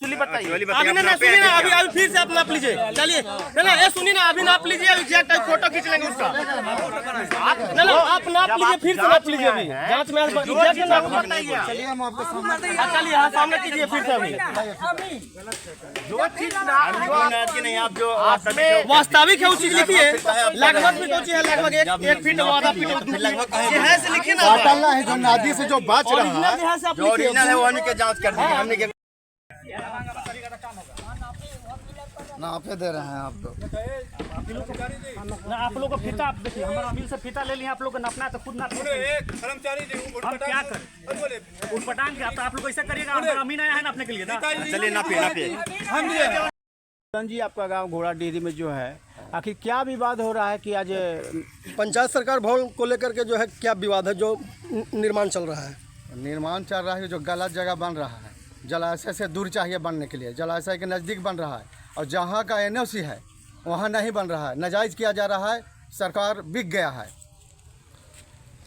Actually बताइए अभी ना सुनिए ना अभी अभी फिर से आप नाप लीजिए चलिए ना ये सुनिए ना अभी नाप लीजिए एग्जैक्ट फोटो खींच लेंगे उसका ना आप नाप लीजिए फिर से नाप लीजिए अभी जांच में एग्जैक्ट नाप बताइए चलिए हम आपको चलिए हाँ सामने कीजिए फिर से अभी जो चीज नहीं आप जो वास्तविक है उस चीज लिखिए लगभग भी तो चीज है लगभग 1 फीट आधा फीट लगभग है से लिखिए ना है जो नदी से जो बच रहा है जो ओरिजिनल है वो हमने के जांच कर दी हमने के ना आप दे रहे हैं आप तो ना आप लोग को फीता आप देखिए हमारा मिल से फीता ले लिया आप लोग को नापना है तो खुद नाप कर्मचारी हम क्या करें उठपटांग के आप लोग ऐसा करिएगा हमारा अमीन आया है नापने के लिए ना चलिए नापिए जी आपका गांव घोड़ा डेयरी में जो है आखिर क्या विवाद हो रहा है कि आज पंचायत सरकार भवन को लेकर के जो है क्या विवाद है जो निर्माण चल रहा है निर्माण चल रहा है जो गलत जगह बन रहा है जलाशय से दूर चाहिए बनने के लिए जलाशय के नज़दीक बन रहा है और जहाँ का NOC है वहाँ नहीं बन रहा है नाजायज़ किया जा रहा है सरकार बिक गया है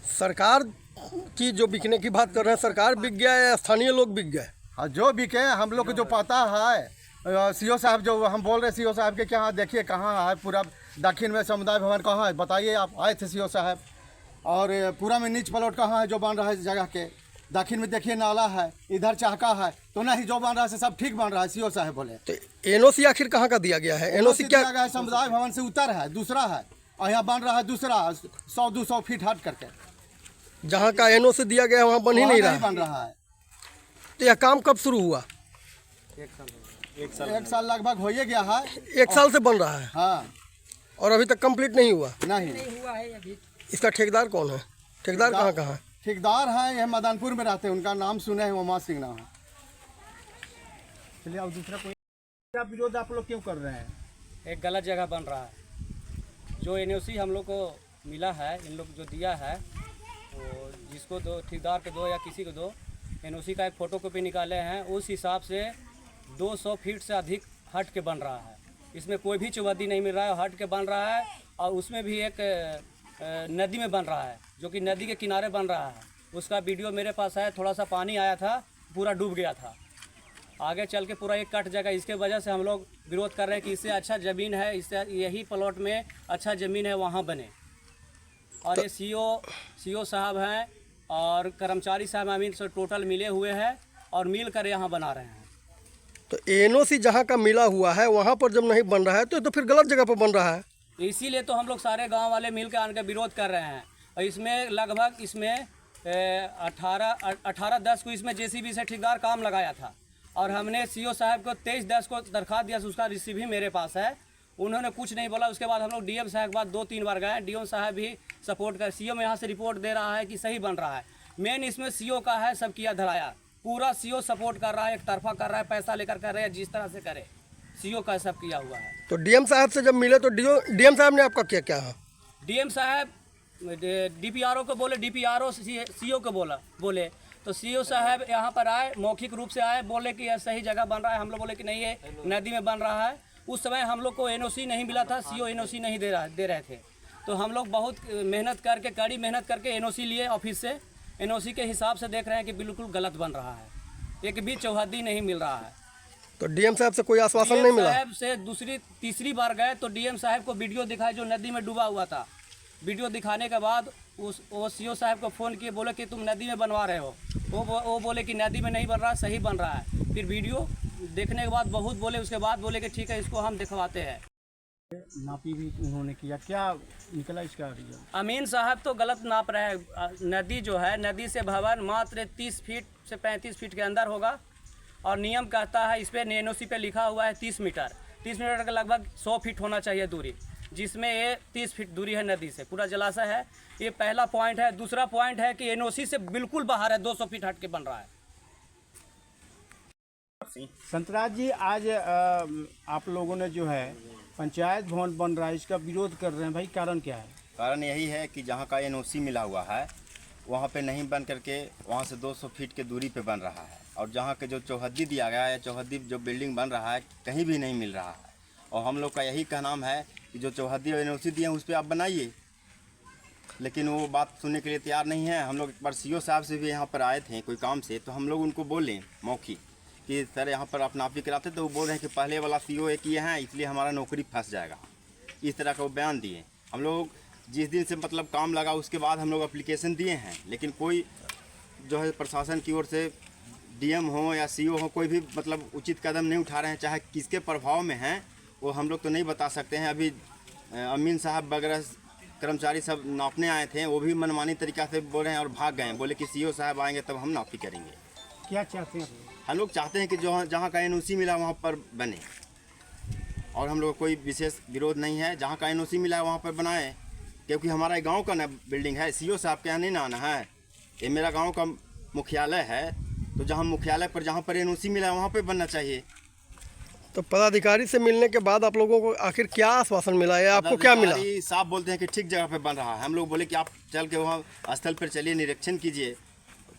सरकार की जो बिकने की बात कर रहे हैं सरकार बिक गया है स्थानीय लोग बिक गए और जो बिके हम लोग को जो पता है CO साहब जो हम बोल रहे CO साहब के क्या देखिए कहाँ है पूरा दक्षिण में समुदाय भवन कहाँ है बताइए आप आए थे CO साहब और पूरा में नीच प्लॉट कहाँ है जो बन रहा है इस जगह के दक्षिण में देखिए नाला है इधर चाहका है तो नहीं जो बन रहा है सब ठीक बन रहा है CO साहब बोले तो NOC आखिर कहाँ का दिया गया है NOC क्या गया है समुदाय भवन से उतर है दूसरा है और यहाँ बन रहा है दूसरा 100-200 फीट हट करके जहाँ का NOC दिया गया है वहाँ बन ही नहीं रहा बन रहा है तो यह काम कब शुरू हुआ एक साल लगभग हो ही गया है 1 साल से बन रहा है हाँ और अभी तक कंप्लीट नहीं हुआ नहीं इसका ठेकेदार कौन है ठेकेदार कहाँ है ठेकेदार है यह मदनपुर में रहते हैं उनका नाम सुने हैं उमा सिंह नाम है चलिए अब दूसरा कोई विरोध आप लोग क्यों कर रहे हैं एक गलत जगह बन रहा है जो NOC हम लोग को मिला है इन लोग जो दिया है तो जिसको दो ठेकेदार को दो या किसी को दो NOC का एक फ़ोटोकॉपी निकाले हैं उस हिसाब से 200 फीट से अधिक हट के बन रहा है इसमें कोई भी चौहद्दी नहीं मिल रहा है हट के बन रहा है और उसमें भी एक नदी में बन रहा है जो कि नदी के किनारे बन रहा है उसका वीडियो मेरे पास है थोड़ा सा पानी आया था पूरा डूब गया था आगे चल के पूरा एक कट जाएगा इसके वजह से हम लोग विरोध कर रहे हैं कि इससे अच्छा ज़मीन है इससे यही प्लॉट में अच्छा ज़मीन है वहाँ बने और ये CO साहब हैं और कर्मचारी साहब अमीन से टोटल मिले हुए हैं और मिल कर यहाँ बना रहे हैं तो NOC जहाँ का मिला हुआ है वहाँ पर जब नहीं बन रहा है तो फिर गलत जगह पर बन रहा है इसीलिए तो हम लोग सारे गांव वाले मिल कर आने का विरोध कर रहे हैं और इसमें लगभग इसमें 18-10 को इसमें JCB से ठेकेदार काम लगाया था और हमने CO साहब को 23-10 को दरखास्त दिया उसका रिसीव भी मेरे पास है उन्होंने कुछ नहीं बोला उसके बाद हम लोग DM साहब के बाद 2-3 बार गए DM साहब भी सपोर्ट कर CO में यहाँ से रिपोर्ट दे रहा है कि सही बन रहा है मेन इसमें CO का है सब किया धराया पूरा CO सपोर्ट कर रहा है एक तरफा कर रहा है पैसा लेकर कर रहे हैं जिस तरह से करे CO का सब किया हुआ है तो DM साहब से जब मिले तो DM साहब ने आपका क्या है DM साहब DPRO को बोले DPRO CO को बोले तो CO साहब यहाँ पर आए मौखिक रूप से आए बोले कि यह सही जगह बन रहा है हम लोग बोले कि नहीं ये नदी में बन रहा है उस समय हम लोग को NOC नहीं मिला था CO NOC नहीं दे रहे थे तो हम लोग बहुत मेहनत करके कड़ी मेहनत करके NOC लिए ऑफिस से NOC के हिसाब से देख रहे हैं कि बिल्कुल गलत बन रहा है एक भी चौहद्दी नहीं मिल रहा है तो DM साहब से कोई आश्वासन नहीं मिला साहब से तीसरी बार गए तो DM साहब को वीडियो दिखाया जो नदी में डूबा हुआ था वीडियो दिखाने के बाद वो CO साहब को फ़ोन किए बोले कि तुम नदी में बनवा रहे हो वो बोले कि नदी में नहीं बन रहा सही बन रहा है फिर वीडियो देखने के बाद बहुत बोले उसके बाद बोले कि ठीक है इसको हम दिखवाते हैं नापी भी उन्होंने किया क्या निकला इसका रिजल्ट अमीन साहब तो गलत नाप रहे हैं नदी जो है नदी से भवन मात्र 30 फीट से 35 फीट के अंदर होगा और नियम कहता है इस पर NOC पे लिखा हुआ है 30 मीटर का लगभग 100 फीट होना चाहिए दूरी जिसमें ये 30 फीट दूरी है नदी से पूरा जलाशय है ये पहला पॉइंट है दूसरा पॉइंट है कि NOC से बिल्कुल बाहर है 200 फीट हट के बन रहा है संतराज जी आज आप लोगों ने जो है पंचायत भवन बन रहा है इसका विरोध कर रहे हैं भाई कारण क्या है कारण यही है कि जहाँ का NOC मिला हुआ है वहाँ पे नहीं बन करके वहाँ से 200 फीट के दूरी पे बन रहा है और जहाँ के जो चौहद्दी दिया गया है चौहद्दी जो बिल्डिंग बन रहा है कहीं भी नहीं मिल रहा है और हम लोग का यही कहना है कि जो चौहद्दी और NOC दिए हैं उस पर आप बनाइए लेकिन वो बात सुनने के लिए तैयार नहीं है। हम लोग एक बार CO साहब से भी यहाँ पर आए थे कोई काम से तो हम लोग उनको बोले मौखिक कि सर यहाँ पर आप नापी कराते, तो वो बोल रहे हैं कि पहले वाला CO किए हैं इसलिए हमारा नौकरी फंस जाएगा। इस तरह का वो बयान दिए। हम लोग जिस दिन से मतलब काम लगा उसके बाद हम लोग एप्लीकेशन दिए हैं, लेकिन कोई जो है प्रशासन की ओर से DM हो या CO हो, कोई भी मतलब उचित कदम नहीं उठा रहे हैं। चाहे किसके प्रभाव में हैं वो हम लोग तो नहीं बता सकते हैं। अभी अमीन साहब वगैरह कर्मचारी सब नापने आए थे, वो भी मनमानी तरीक़ा से बोल रहे हैं और भाग गए। बोले कि CO साहब आएंगे तब हम नापी करेंगे। क्या चाहते हैं? हम लोग चाहते हैं कि जो जहाँ का NOC मिला वहाँ पर बने, और हम लोग कोई विशेष विरोध नहीं है। जहाँ का NOC मिला है वहाँ पर बनाए, क्योंकि हमारा गांव का ना बिल्डिंग है। CO साहब के यहाँ नहीं ना आना है, ये मेरा गांव का मुख्यालय है। तो जहाँ मुख्यालय पर जहाँ पर NOC मिला है वहाँ पर बनना चाहिए। तो पदाधिकारी से मिलने के बाद आप लोगों को आखिर क्या आश्वासन मिला है, आपको क्या मिला? साहब बोलते हैं कि ठीक जगह पे बन रहा है। हम लोग बोले कि आप चल के वहाँ स्थल पर चलिए, निरीक्षण कीजिए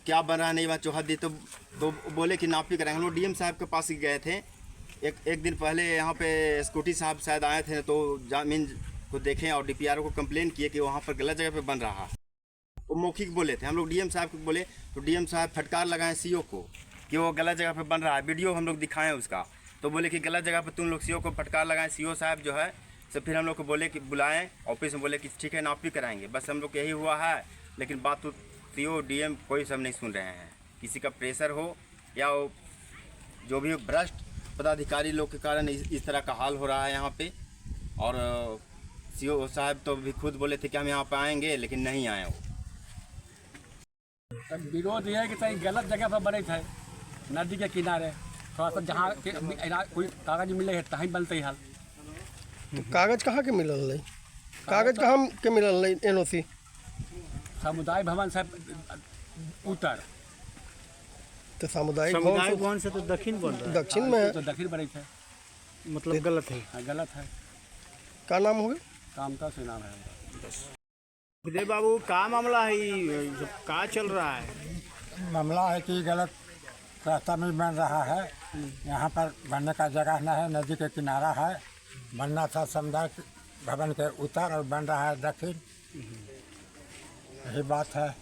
क्या बन रहा है। नहीं वहाँ चौहद दी तो बोले कि नापी करेंगे। हम लोग DM साहब के पास ही गए थे। एक दिन पहले यहाँ पे स्कूटी साहब शायद आए थे, तो जमीन को देखें और DPRO को कंप्लेन किए कि वहाँ पर गलत जगह पे बन रहा है। वो मौखिक बोले थे। हम लोग DM साहब को बोले तो DM साहब फटकार लगाएं CO को कि वो गलत जगह पे बन रहा है। वीडियो हम लोग दिखाएं उसका, तो बोले कि गलत जगह पे तुम लोग CO को फटकार लगाएं। CO साहब जो है तो फिर हम लोग को बोले कि बुलाएं ऑफिस में, बोले कि ठीक है नापी कराएंगे। बस हम लोग यही हुआ है, लेकिन बात तो CO DM कोई सब नहीं सुन रहे हैं। किसी का प्रेशर हो या वो जो भी भ्रष्ट पदाधिकारी लोग के कारण इस तरह का हाल हो रहा है यहाँ पे। और CO साहब तो भी खुद बोले थे कि हम यहाँ पे आएंगे, लेकिन नहीं आए। वो विरोध ये है कि सही गलत जगह पर बने थे, नदी के किनारे थोड़ा सा जहाँ कोई कागज मिले है तहीं बनते हाल। तो कागज कहाँ के मिलल है? कागज कहाँ के मिलल है? NOC समुदाय भवन से उत्तर, तो सामुदायिक भवन से तो दक्षिण बन रहा दक्षिण में है, तो दक्षिण बने थे। है, मतलब गलत है। हाँ, गलत है। क्या नाम होगा? कामता से नाम है। विजय बाबू का मामला है, ये सब का चल रहा है? मामला है कि गलत रास्ता में बन रहा है। यहाँ पर बनने का जगह न है, नदी के किनारा है। बनना था समुदाय भवन के उत्तर और बन रहा है दक्षिण। यही बात है।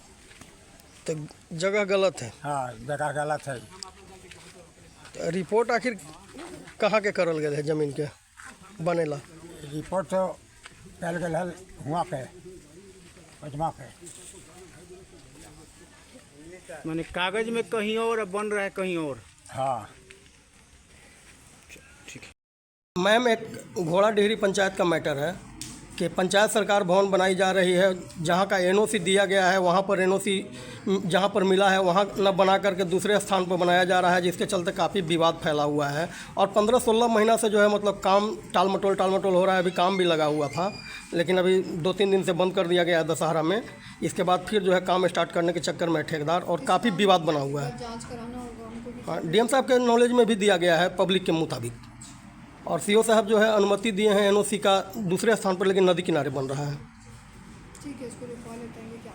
तो जगह गलत है। हाँ, जगह गलत है। तो रिपोर्ट आखिर कहाँ के करल गए है जमीन के बनेला? रिपोर्ट तो कल गल है हुआ पे पचमा पे। माने कागज में कहीं और बन रहा है कहीं और। हाँ, मैम, एक घोड़ा डेहरी पंचायत का मैटर है कि पंचायत सरकार भवन बनाई जा रही है। जहाँ का NOC दिया गया है वहाँ पर NOC जहाँ पर मिला है वहाँ न बना करके दूसरे स्थान पर बनाया जा रहा है, जिसके चलते काफ़ी विवाद फैला हुआ है। और 15-16 महीना से जो है मतलब काम टाल मटोल हो रहा है। अभी काम भी लगा हुआ था, लेकिन अभी 2-3 दिन से बंद कर दिया गया है दशहरा में। इसके बाद फिर जो है काम स्टार्ट करने के चक्कर में ठेकेदार, और काफ़ी विवाद बना हुआ है। हाँ, DM साहब के नॉलेज में भी दिया गया है पब्लिक के मुताबिक। और CO साहब जो है अनुमति दिए हैं NOC का दूसरे स्थान पर, लेकिन नदी किनारे बन रहा है। ठीक है, इसको लिखवा लेते हैं क्या?